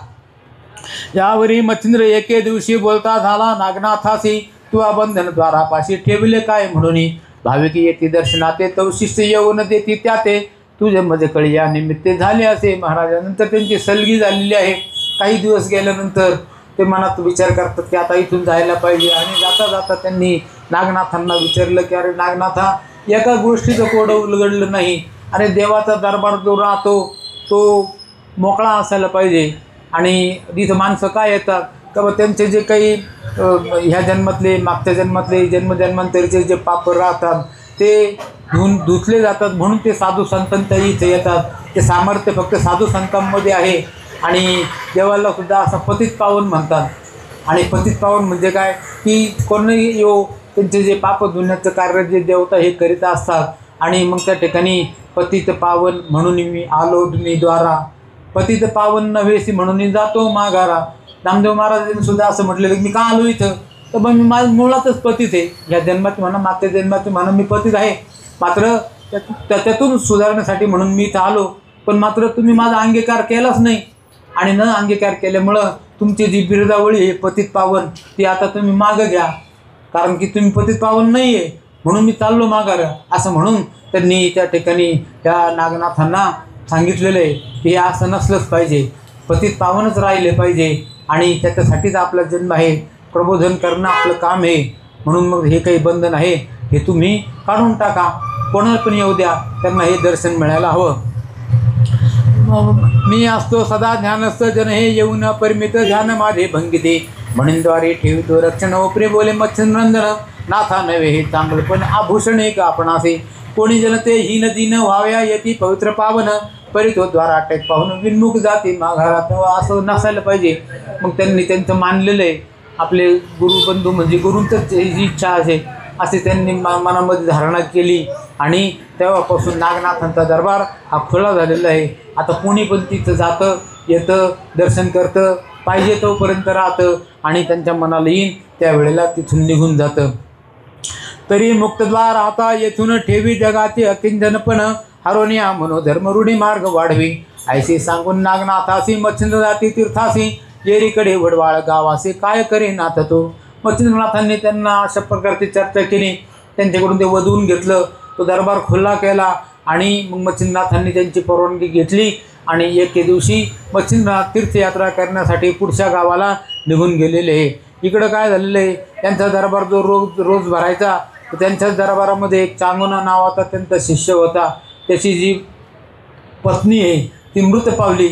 यावरी मच्छिंद्र एके दिवशी बोलता झाला नागनाथासी तुवा बंधन द्वारापाशी ठेविले काय म्हणून. भाविकी येती दर्शनाते तव शिष्य येऊन देती त्या ते तुझे मजे कळी या निमित्ते झाले असे. महाराजानंतर त्यांची सलगी झालेली आहे. काही दिवस गेल्यानंतर ते मनात विचार करतात की आता इथून जायला पाहिजे आणि जाता जाता त्यांनी नागनाथांना विचारलं की अरे नागनाथा एका गोष्टीचं कोडं उलगडलं नाही. अरे देवाचा दरबार जो राहतो तो मोकळा असायला पाहिजे आणि तिथं माणसं काय येतात का त्यांचे जे काही ह्या जन्मातले मागच्या जन्मातले जन्मजन्मांतरीचे जे पाप राहतात ते धुतले जातात म्हणून ते साधू संतांच्या इथे येतात. ते सामर्थ्य फक्त साधू संतांमध्ये आहे. आणि देवाला सुद्धा असं पतित पावन म्हणतात. आणि पतित पावन म्हणजे काय की कोणीही येऊ त्यांचे जे पाप धुण्याचं कार्य जे देवता हे करीत असतात. आणि मग त्या ठिकाणी पतित पावन म्हणून मी आलो द्वारा पतित पावन नव्हेसी म्हणून जातो माघारा. नामदेव महाराजांनी सुद्धा असं म्हटलेलं की मी का आलो इथं तर मग मी माझ्या मुळातच पतित आहे. ह्या जन्मात म्हणा मागच्या जन्मात म्हणा मी पतित आहे. मात्र त्यातून सुधारण्यासाठी म्हणून मी इथं आलो. पण मात्र तुम्ही माझा अंगीकार केलाच नाही आणि न अंगीकार केल्यामुळं तुमची जी बिरदावळी आहे पतित पावन ती आता तुम्ही मागं घ्या. कारण की तुम्ही पतित पावन नाही आहे म्हणून मी चाललो माघारं असं म्हणून त्यांनी त्या ठिकाणी त्या नागनाथांना सांगितलेलं आहे की हे असं नसलंच पाहिजे. पतित पावनच राहिले पाहिजे आणि त्याच्यासाठीच आपला जन्म आहे. प्रबोधन करणं आपलं काम आहे. म्हणून मग हे काही बंधन आहे हे तुम्ही काढून टाका. कोणाला पण येऊ द्या त्यांना हे दर्शन मिळायला हवं. मी असतो सदा ध्यानस्थ जन हे येऊन अपरिमित ध्यान माझे भंगिते म्हणूनद्वारे ठेवतो रक्षण ओपरे बोले मच्छिंद्रंदन नाथा नव्हे हे चांगलं पण आभूषण एक आपण असे कोणी जनते हीन दीन व्हाव्या येती पवित्र पावन परितो द्वारा टेक पाहून विन्मुख जाती माघारात असं नसायला पाहिजे. मग त्यांनी त्यांचं मानलेलं आहे. आपले गुरुबंधू म्हणजे गुरूंचंच जी इच्छा असे असे त्यांनी मनामध्ये धारणा केली आणि तेव्हापासून नागनाथांचा दरबार हा खुला झालेला आहे. आता कोणी पण तिथं जातं येतं दर्शन करतं पाहिजे तोपर्यंत राहतं आणि त्यांच्या मनाला येईन त्यावेळेला तिथून निघून जातं. तरी मुक्तद्वार आता येथून ठेवी जगाची अकिंचनपण हरोनिया मनोधर्म रूढी मार्ग वाढवी. ऐशी सांगून नागनाथासी मच्छिंद्र जाती तीर्थासी येरीकडे वडवाळ गावासी काय करे नाथ तो. मच्छिंद्रनाथांनी त्यांना अशा प्रकारची चर्चा केली. त्यांच्याकडून ते वधवून घेतलं. तो दरबार खुल्ला केला आणि मग मच्छिंद्रनाथांनी त्यांची परवानगी घेतली आणि एके दिवशी मच्छिंद्रनाथ तीर्थयात्रा करण्यासाठी पुढच्या गावाला निघून गेलेले आहे. इकडं काय झालेलं आहे, त्यांचा दरबार जो रोज भरायचा, तर त्यांच्याच दरबारामध्ये एक चांगुना नावाचा त्यांचा शिष्य होता. त्याची जी पत्नी आहे ती मृत पावली.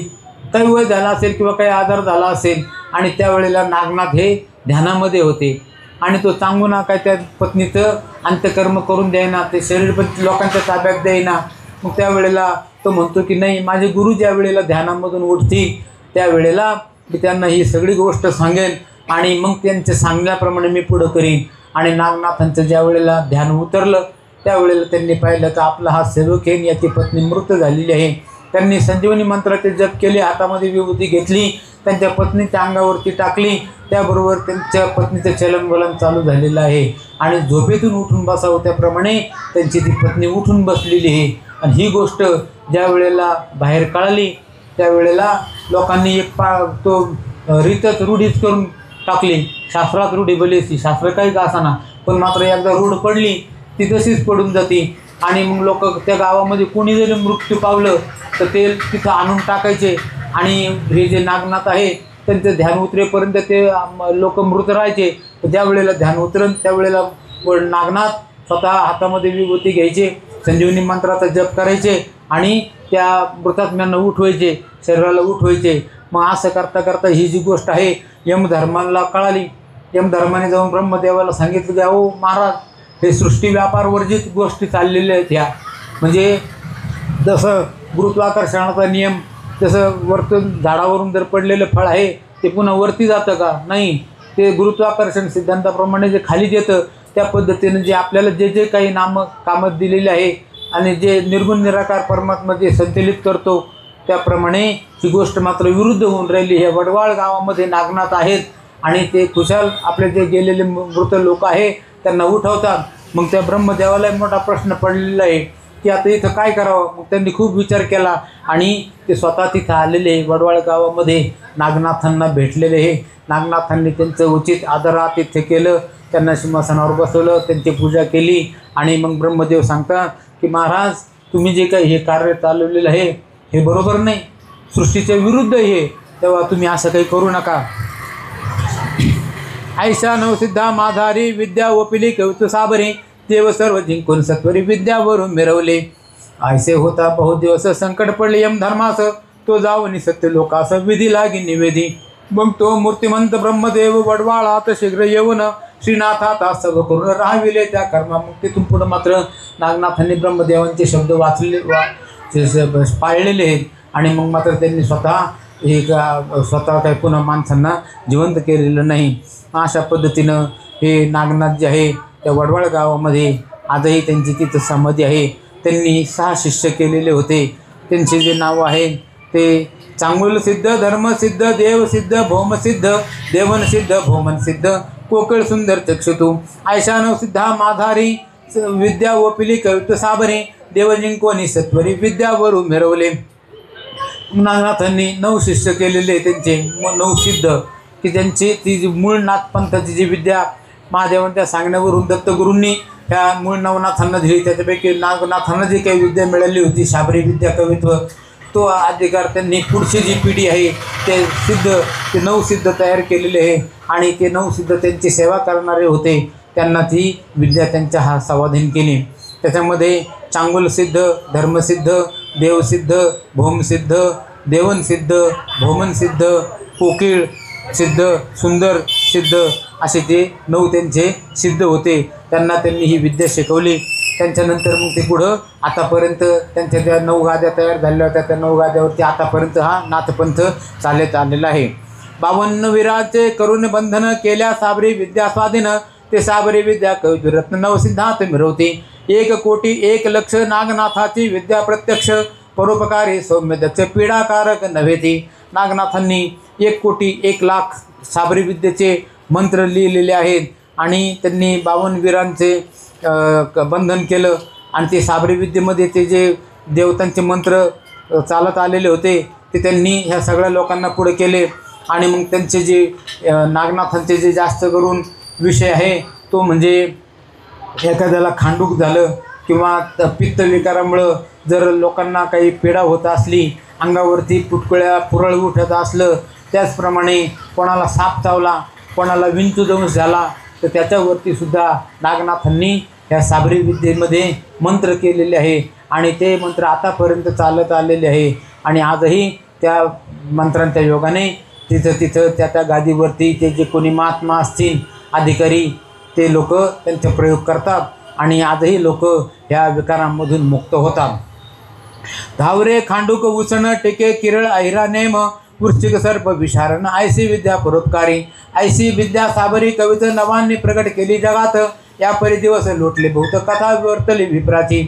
काही वय झाला असेल किंवा काही आजार झाला असेल आणि त्यावेळेला नागनाथ हे ध्यानामध्ये होते आणि तो चांगुना काय त्या पत्नीचं अंत्यकर्म करून द्यायना, ते शरीर पण लोकांच्या ताब्यात द्यायना. मग त्यावेळेला तो म्हणतो की नाही, माझे गुरु ज्या वेळेला ध्यानामधून उठतील त्यावेळेला मी त्यांना ही सगळी गोष्ट सांगेन आणि मग त्यांच्या सांगण्याप्रमाणे मी पुढं करीन. आणि नागनाथांचं ज्या वेळेला ध्यान उतरलं त्यावेळेला त्यांनी पाहिलं तर आपला हा सेवक आहे, याची पत्नी मृत झालेली आहे. त्यांनी संजीवनी मंत्राचे जप केले, हातामध्ये विभूती घेतली, त्यांच्या पत्नीच्या अंगावरती टाकली. त्याबरोबर त्यांच्या पत्नीचं चलनवलन चालू झालेलं आहे आणि झोपेतून उठून बसावं त्याप्रमाणे त्यांची ती पत्नी उठून बसलेली आहे. आणि ही गोष्ट ज्या वेळेला बाहेर कळाली त्यावेळेला लोकांनी एक तो रीतच रूढीच करून टाकली. शास्त्रात रूढी बलेसी, शास्त्र काही का असाना, पण मात्र एकदा रूढ पडली ती तशीच पडून जाते. आणि मग लोक त्या गावामध्ये कोणी जरी मृत्यू पावलं तर ते तिथं आणून टाकायचे आणि हे जे नागनाथ आहे त्यांचं ध्यान उतरेपर्यंत ते लोक मृत राहायचे. तर ज्या वेळेला ध्यान उतरण त्यावेळेला नागनाथ स्वतः हातामध्ये विभूती घ्यायचे, संजीवनी मंत्राचा जप करायचे आणि त्या मृतात्म्यांना उठवायचे, शरीराला उठवायचे. मग असं करता करता ही जी गोष्ट आहे यमधर्माला कळाली. यमधर्माने जाऊन ब्रह्मदेवाला सांगितलं की अहो महाराज, हे सृष्टी व्यापार वर्जित गोष्टी चाललेल्या आहेत ह्या. म्हणजे जसं गुरुत्वाकर्षणाचा नियम, जसं वरतून झाडावरून जर पडलेलं फळ आहे ते पुन्हा वरती जातं का? नाही, ते गुरुत्वाकर्षण सिद्धांताप्रमाणे जे खाली येतं त्या पद्धतीनं जे आपल्याला जे जे काही कामं दिलेले आहे आणि जे निर्गुण निराकार परमात्मा जे संचलित करतो त्याप्रमाणे ही गोष्ट मात्र विरुद्ध होऊन राहिली. हे वडवाळ गावामध्ये नागनाथ आहेत आणि ते खुशाल आपले जे गेलेले मृत लोक आहे त्यांना उठवतात. मग त्या ब्रह्मदेवाला मोठा प्रश्न पडलेला आहे की आता इथं काय करावं. मग त्यांनी खूप विचार केला आणि ते स्वतः तिथं आलेले वडवाळ गावामध्ये नागनाथांना भेटलेले आहे. नागनाथांनी त्यांचं उचित आदरातिथ्य केलं, त्यांना सिंहासनावर बसवलं, त्यांची पूजा केली. आणि मग ब्रह्मदेव सांगतात की महाराज, तुम्ही जे काही हे कार्य चालवलेलं आहे हे बरोबर नाही, सृष्टीच्या विरुद्ध हे, तेव्हा तुम्ही असं काही करू नका. ऐशा नवसिद्धा माधारी विद्या ओपिली कवच साबरी देव सर्व जिंकून सत्वरी विद्यावरून मिरवले. ऐसे होता बहुत दिवस संकट पडले यमधर्मास, तो जाऊन सत्य लोकास विधी लागी निवेदी. मग तो मूर्तिमंत ब्रह्मदेव वडवाळात शीघ्र येऊन श्रीनाथात सब करून राहाविले त्या कर्मामुक्तीतून. पुढं मात्र नागनाथांनी ब्रह्मदेवांचे शब्द पाळलेले आहेत आणि मग मात्र त्यांनी स्वतः काही पुन्हा माणसांना जिवंत केलेलं नाही. अशा पद्धतीनं हे नागनाथ जे आहे त्या वडवाळ गावामध्ये आजही त्यांची तिथं समाधी आहे. त्यांनी 6 शिष्य केलेले होते. त्यांचे जे नाव आहे ते चांगुलसिद्ध, धर्मसिद्ध, देवसिद्ध, भौमसिद्ध, देवनसिद्ध, भौमनसिद्ध, कोकळ सुंदर चक्षुतू, ऐशानव सिद्धा माधारी विद्या ओपिली कवित साबरी, देवजिंकोनी सत्वरी विद्यावरू मिरवले. नागनाथांनी 9 शिष्य केलेले त्यांचे 9 सिद्ध की त्यांची ती जी मूळ नाथपंथाची जी विद्या महादेवांच्या सांगण्यावरून दत्तगुरूंनी ह्या मूळ नवनाथांना दिली. त्याच्यापैकी नागनाथांना जी काही विद्या मिळाली होती शाबरी विद्या कवित्व, तो अधिकार त्यांनी पुढची जी पिढी आहे ते 9 सिद्ध तयार केलेले आहे आणि ते 9 सिद्ध त्यांची सेवा करणारे होते. त्यांना ती विद्या त्यांच्या स्वाधीन केली. त्याच्यामध्ये चांगुलसिद्ध, धर्मसिद्ध, देवसिद्ध, भौमसिद्ध, देवनसिद्ध, भौमनसिद्ध, कोकिळ सिद्ध, सुंदर सिद्ध असे ते 9 त्यांचे सिद्ध होते. त्यांना त्यांनी ही विद्या शिकवली. त्यांच्यानंतर मग ते पुढं आतापर्यंत त्यांच्या ज्या 9 गाद्या तयार झालेल्या होत्या त्या 9 गाद्यावरती आतापर्यंत हा नाथपंथ चालत आलेला आहे. 52 वीराचे करुण बंधन केल्या साबरी विद्या स्वाधीन, ते साबरी विद्या कविरत्न नवसिद्धांत मिरवते. 1 कोटी 1 लक्ष नागनाथाची विद्या प्रत्यक्ष, परोपकारी सौम्य दक्ष पीडाकारक नव्हे ती. नागनाथांनी 1 कोटी 1 लाख साबरी विद्येचे मंत्र लिहिलेले आहेत आणि त्यांनी 52 वीरांचे बंधन केलं आणि ते साबरी विद्येमध्ये ते जे देवतांचे मंत्र चालत आलेले होते ते त्यांनी ह्या सगळ्या लोकांना पुढे केले. आणि मग त्यांचे जे नागनाथांचे जे जास्त करून विषय आहे तो म्हणजे एखाद्याला खांडूक झालं किंवा पित्त विकारामुळं जर लोकांना काही पीडा होत असली, अंगावरती पुटकुळ्या पुरळ उठत असलं, त्याचप्रमाणे कोणाला साप चावला, कोणाला विंचूदंश झाला तर त्याच्यावरती सुद्धा नागनाथांनी ह्या साबरी विद्येमध्ये मंत्र केलेले आहे आणि ते मंत्र आतापर्यंत चालत आलेले आहे. आणि आजही त्या मंत्रांच्या योगाने तिथं त्या गादीवरती ते जे कोणी महात्मा असतील अधिकारी ते लोक त्यांचे प्रयोग करतात आणि आजही लोक ह्या विकारांमधून मुक्त होतात. धावरे खांडूक उसण टेके किरळ अहिरा नेम वृश्चिक सर्प विशारण ऐसी विद्या परोपकारी ऐसी विद्या साबरी कवित नवांनी प्रगट केली जगात या परिदिवस लोटले बहुत कथा वर्तली विप्राची.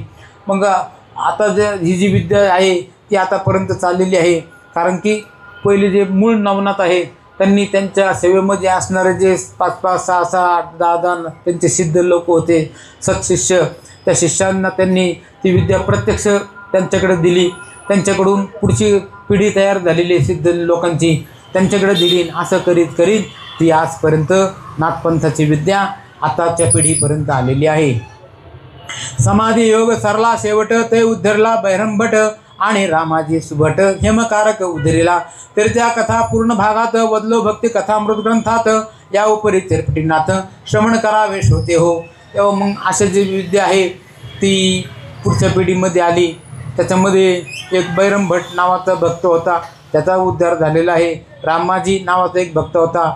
मग आता ही जी विद्या आहे ती आतापर्यंत चाललेली आहे, कारण की पहिले जे मूळ नवनाथ आहे त्यांनी त्यांच्या सेवेमध्ये असणारे जे 5-5, 6-6, 8-10 त्यांचे सिद्ध लोक होते सत्शिष्य, त्या शिष्यांना त्यांनी ती विद्या प्रत्यक्ष त्यांच्याकडे दिली. त्यांच्याकडून पुढची पिढी तयार झालेली सिद्ध लोकांची त्यांच्याकडे दिली. असं करीत ती आजपर्यंत नाथपंथाची विद्या आताच्या पिढीपर्यंत आलेली आहे. समाधी योग सरला शेवट ते उद्धरला बैरंभट आणि रामाजी सुभट हेमकारक उधरीला. तर त्या कथा पूर्ण भागात वदलो भक्ती कथामृत ग्रंथात या उपरी चिरपटीनाथ श्रवण करावे श्रोते हो. तेव्हा मग अशा जी विद्या आहे ती पुढच्या पिढीमध्ये आली. त्याच्यामध्ये एक बैरंभट नावाचा भक्त होता, त्याचा उद्धार झालेला आहे. रामाजी नावाचा एक भक्त होता,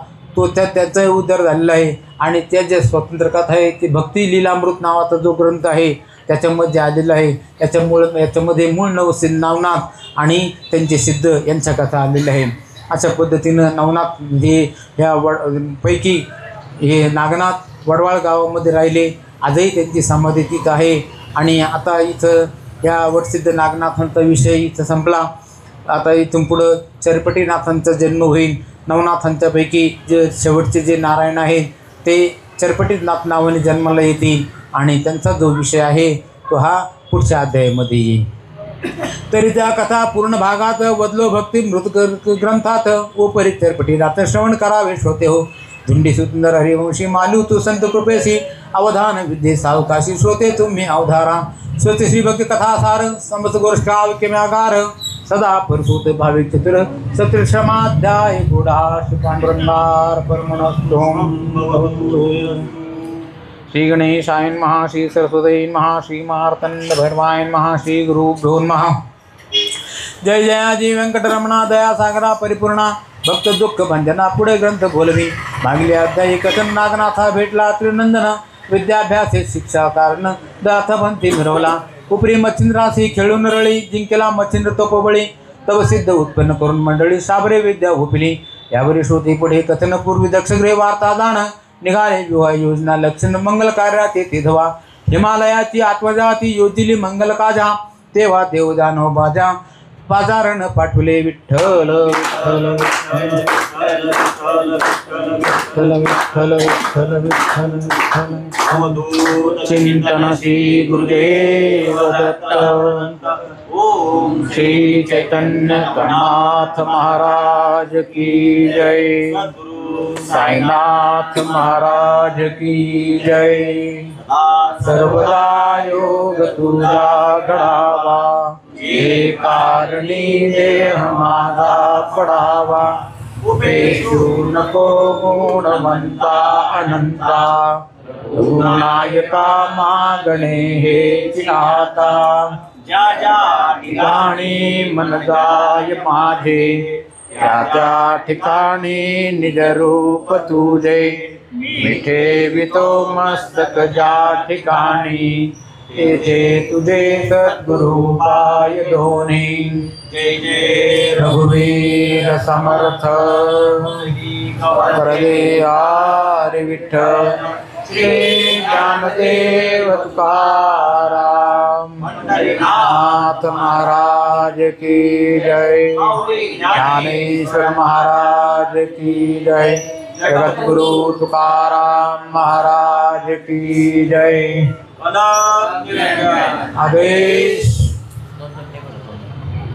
त्याचाही उद्धार झालेला आहे. आणि त्या ज्या स्वतंत्र कथा आहे ती भक्ती लीलामृत नावाचा जो ग्रंथ आहे त्याच्यामध्ये आलेला आहे. याच्यामध्ये मूळ नवनाथ आणि त्यांचे सिद्ध यांच्या कथा आलेल्या आहे. अशा पद्धतीनं नवनाथ हे ह्या पैकी हे नागनाथ वडवाळ गावामध्ये राहिले. आजही त्यांची समाधी तिथं आहे. आणि आता इथं ह्या वटसिद्ध नागनाथांचा विषय इथं संपला. आता इथून पुढं चरपटीनाथांचा जन्म होईल. नवनाथांच्यापैकी जे शेवटचे जे नारायण आहेत ते चरपटीनाथ नावाने जन्माला येतील आणि त्यांचा जो विषय आहे तो हा पुढच्या अध्यायामध्ये येईल. तरी त्या कथा पूर्ण भागात वदलो भक्ती मृत ग्रंथात उपरी चरपटीनाथ श्रवण करावे श्रोते हो. धुंडी सुंदर हरिवंशी मालू तू संत कृपेशी अवधान विद्ये सावकाशी श्रोते तुम्ही अवधारा. श्रोते श्री भक्ती कथासार समस्त गोष्ठाव किम्यागार सदा परसूत भाविक चतुर सत्रक्षमाध्याय गुढा पांडुरंगार परमणस्थोम. श्री गणेशाय नमः. श्री सरस्वती नमः. श्री मार्तंड भैरवाय नमः. श्री गुरुभ्यो नमः. जय जयाजी व्यंकटरमणा दया सागरा परिपूर्णा भक्त दुःख भंजना पुढे ग्रंथ बोलवी मागले अध्यायी कथन नागनाथा भेटला त्रिनंदन विद्याभ्यासे शिक्षा कारण दाथपंथी मिरवला. उपरी मच्छिंद्रासी खेळून रळी जिंकेला मच्छिंद्र तोपबळी तव सिद्ध उत्पन्न करून मंडळी साबरे विद्या हुपिली. यावरी श्रोती पुढे कथन पूर्वी दक्षग्रह वार्ता दान निघाले विवाह योजना लक्षण मंगल कार्यात येथे धवा. हिमालयाची आत्मजाती योजिली मंगल काजा तेव्हा देव जानो बाजा बाजारण पाठवले विठ्ठल विठ्ठल विठ्ठल विठ्ठल विठ्ठल विठ्ठल विठ्ठल. चिंतन श्री गुरुदेव दत्त. ओम श्री चैतन्य गणनाथ महाराज की जय. साईनाथ महाराज की जय. सर्वदा योग तुझा घडावा ये कारणी देह माझा पडावा. उपेशू नको गुणवंता अनंता गुणायका मागणे हे चिनाता. ज्या ठिकाणी मन जाय माझे त्या त्या ठिकाणी निज रूप तुझे. मिठे वितो मस्तक ज्या ठिकाणी तेथे तुझे सद्गुरु पाय धोनी. जय जय रघुवीर समर्थ करदे आरे विठ्ठल. श्री ज्ञानदेव तुकाराम नाथ महाराज की जय. ज्ञानेश्वर महाराज की जय. जगद्गुरु तुकाराम महाराज की जय। आदेश